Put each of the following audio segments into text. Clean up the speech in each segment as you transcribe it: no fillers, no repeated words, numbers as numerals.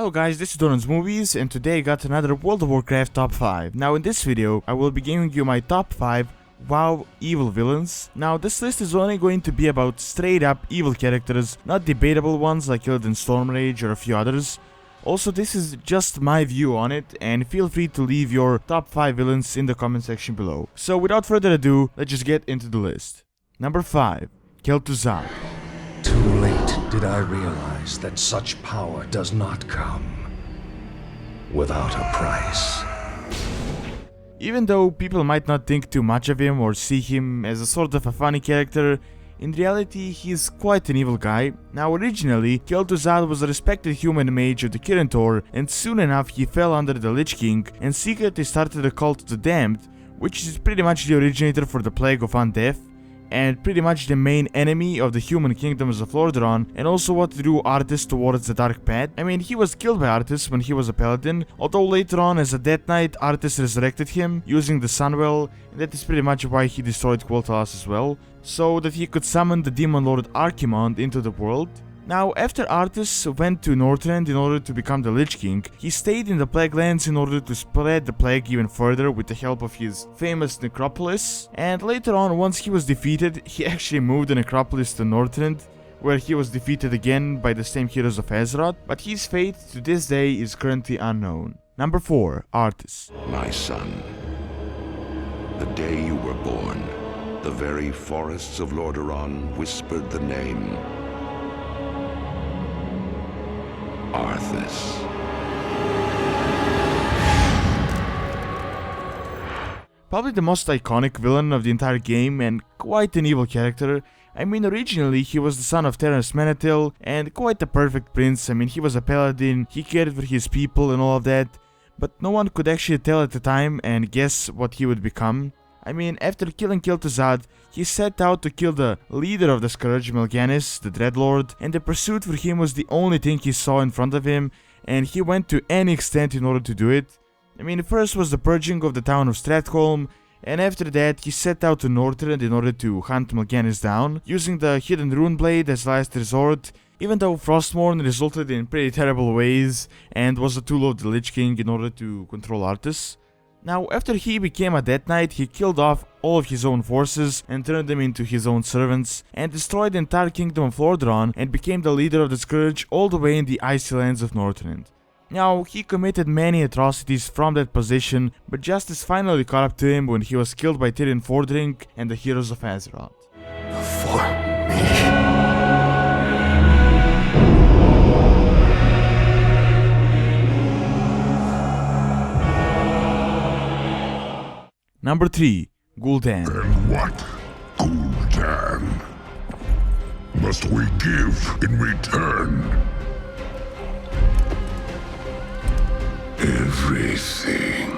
Hello guys, this is Donan's Movies, and today I got another World of Warcraft top 5. Now in this video, I will be giving you my top 5 WoW evil villains. Now this list is only going to be about straight up evil characters, not debatable ones like Gul'Dan Stormrage or a few others. Also, this is just my view on it, and feel free to leave your top 5 villains in the comment section below. So without further ado, let's just get into the list. Number 5. Kel'Thuzad. Too late did I realize that such power does not come without a price. Even though people might not think too much of him or see him as a sort of a funny character, in reality he is quite an evil guy. Now originally, Kel'Thuzad was a respected human mage of the current Tor, and soon enough he fell under the Lich King and secretly started a cult of the Damned, which is pretty much the originator for the Plague of Undeath, and pretty much the main enemy of the human kingdoms of Lordaeron, and also what drew Arthas towards the dark path. I mean, he was killed by Arthas when he was a paladin, although later on as a Death Knight, Arthas resurrected him using the Sunwell, and that is pretty much why he destroyed Quel'Thalas as well, so that he could summon the demon lord Archimonde into the world. Now, after Arthas went to Northrend in order to become the Lich King, he stayed in the Plague Lands in order to spread the plague even further with the help of his famous necropolis, and later on, once he was defeated, he actually moved the necropolis to Northrend, where he was defeated again by the same heroes of Azeroth, but his fate to this day is currently unknown. Number 4. Arthas. My son, the day you were born, the very forests of Lordaeron whispered the name Arthas. Probably the most iconic villain of the entire game and quite an evil character. I mean, originally he was the son of Terrence Manethil and quite a perfect prince. I mean, he was a paladin, he cared for his people and all of that, but no one could actually tell at the time and guess what he would become. I mean, after killing Kel'Thuzad, he set out to kill the leader of the Scourge, Mal'Ganis, the Dreadlord, and the pursuit for him was the only thing he saw in front of him, and he went to any extent in order to do it. I mean, first was the purging of the town of Stratholme, and after that he set out to Northrend in order to hunt Mal'Ganis down, using the Hidden Rune Blade as last resort, even though Frostmourne resulted in pretty terrible ways, and was a tool of the Lich King in order to control Arthas. Now, after he became a Death Knight, he killed off all of his own forces and turned them into his own servants, and destroyed the entire kingdom of Lordaeron and became the leader of the Scourge all the way in the icy lands of Northrend. Now, he committed many atrocities from that position, but justice finally caught up to him when he was killed by Tyrion Fordring and the heroes of Azeroth. For me. Number 3. Gul'Dan. And what, Gul'Dan, must we give in return? Everything.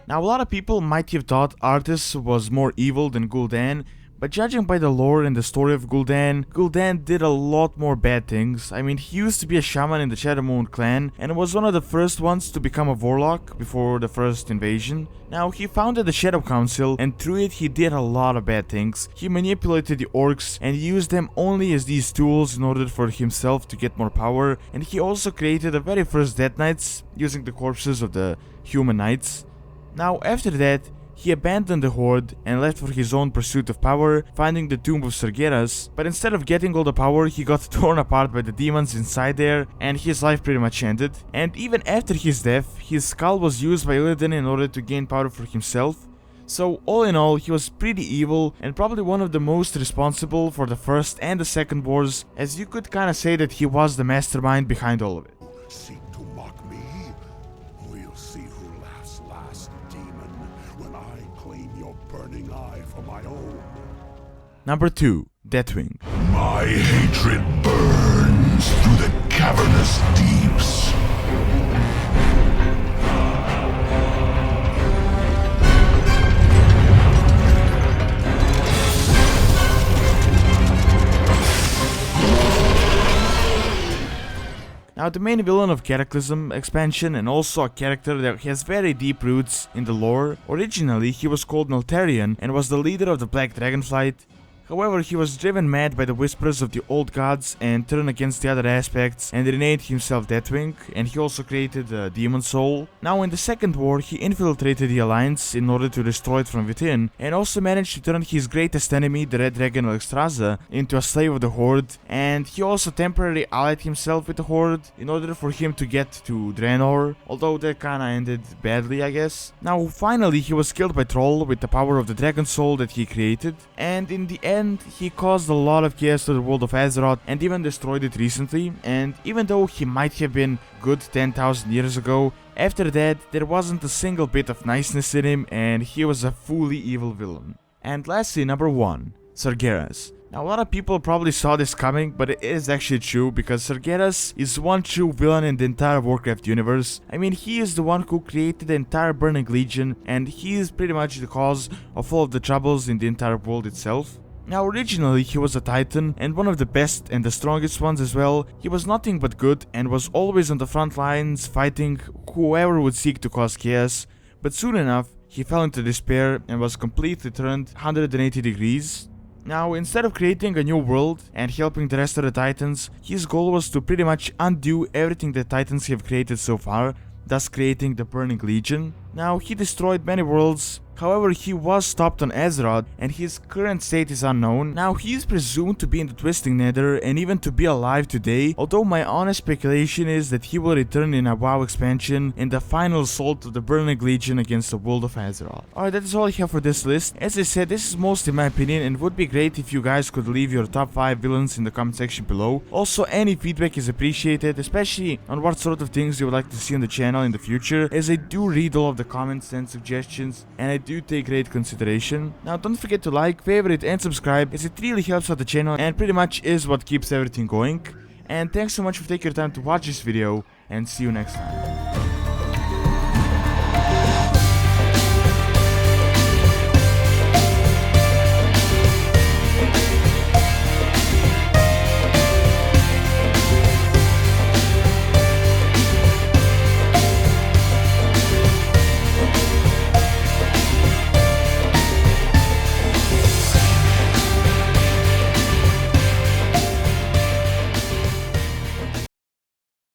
Now, a lot of people might have thought Arthas was more evil than Gul'Dan, but judging by the lore and the story of Gul'Dan, Gul'Dan did a lot more bad things. I mean, he used to be a shaman in the Shadowmoon clan, and was one of the first ones to become a warlock before the first invasion. Now, he founded the Shadow Council, and through it he did a lot of bad things. He manipulated the orcs, and used them only as these tools in order for himself to get more power, and he also created the very first Death Knights, using the corpses of the human knights. Now, after that, he abandoned the Horde and left for his own pursuit of power, finding the tomb of Sargeras, but instead of getting all the power, he got torn apart by the demons inside there, and his life pretty much ended. And even after his death, his skull was used by Illidan in order to gain power for himself. So all in all, he was pretty evil, and probably one of the most responsible for the first and the second wars, as you could kinda say that he was the mastermind behind all of it. Seek to mock me? We'll see who laughs last, demon, when I claim your burning eye for my own. Number 2. Deathwing. My hatred burns through the cavernous deeps. Now, the main villain of Cataclysm expansion, and also a character that has very deep roots in the lore. Originally, he was called Neltharion and was the leader of the Black Dragonflight. However, he was driven mad by the whispers of the old gods and turned against the other aspects and renamed himself Deathwing, and he also created the Demon Soul. Now in the second war, he infiltrated the Alliance in order to destroy it from within, and also managed to turn his greatest enemy, the Red Dragon Kel'Thuzad, into a slave of the Horde, and he also temporarily allied himself with the Horde in order for him to get to Draenor, although that kinda ended badly, I guess. Now finally he was killed by Troll with the power of the Dragon Soul that he created, and in the end he caused a lot of chaos to the world of Azeroth and even destroyed it recently. And even though he might have been good 10,000 years ago, after that there wasn't a single bit of niceness in him, and he was a fully evil villain. And lastly, number 1, Sargeras. Now a lot of people probably saw this coming, but it is actually true, because Sargeras is one true villain in the entire Warcraft universe. I mean, he is the one who created the entire Burning Legion, and he is pretty much the cause of all of the troubles in the entire world itself. Now originally he was a Titan, and one of the best and the strongest ones as well. He was nothing but good and was always on the front lines fighting whoever would seek to cause chaos, but soon enough he fell into despair and was completely turned 180 degrees. Now, instead of creating a new world and helping the rest of the Titans, his goal was to pretty much undo everything the Titans have created so far, thus creating the Burning Legion. Now, he destroyed many worlds. However, he was stopped on Azeroth, and his current state is unknown. Now, he is presumed to be in the Twisting Nether and even to be alive today, although my honest speculation is that he will return in a WoW expansion in the final assault of the Burning Legion against the world of Azeroth. Alright, that is all I have for this list. As I said, this is mostly my opinion, and would be great if you guys could leave your top 5 villains in the comment section below. Also, any feedback is appreciated, especially on what sort of things you would like to see on the channel in the future, as I do read all of the comments and suggestions, and I do take great consideration. Now don't forget to like, favorite and subscribe, as it really helps out the channel and pretty much is what keeps everything going. And thanks so much for taking your time to watch this video, and see you next time.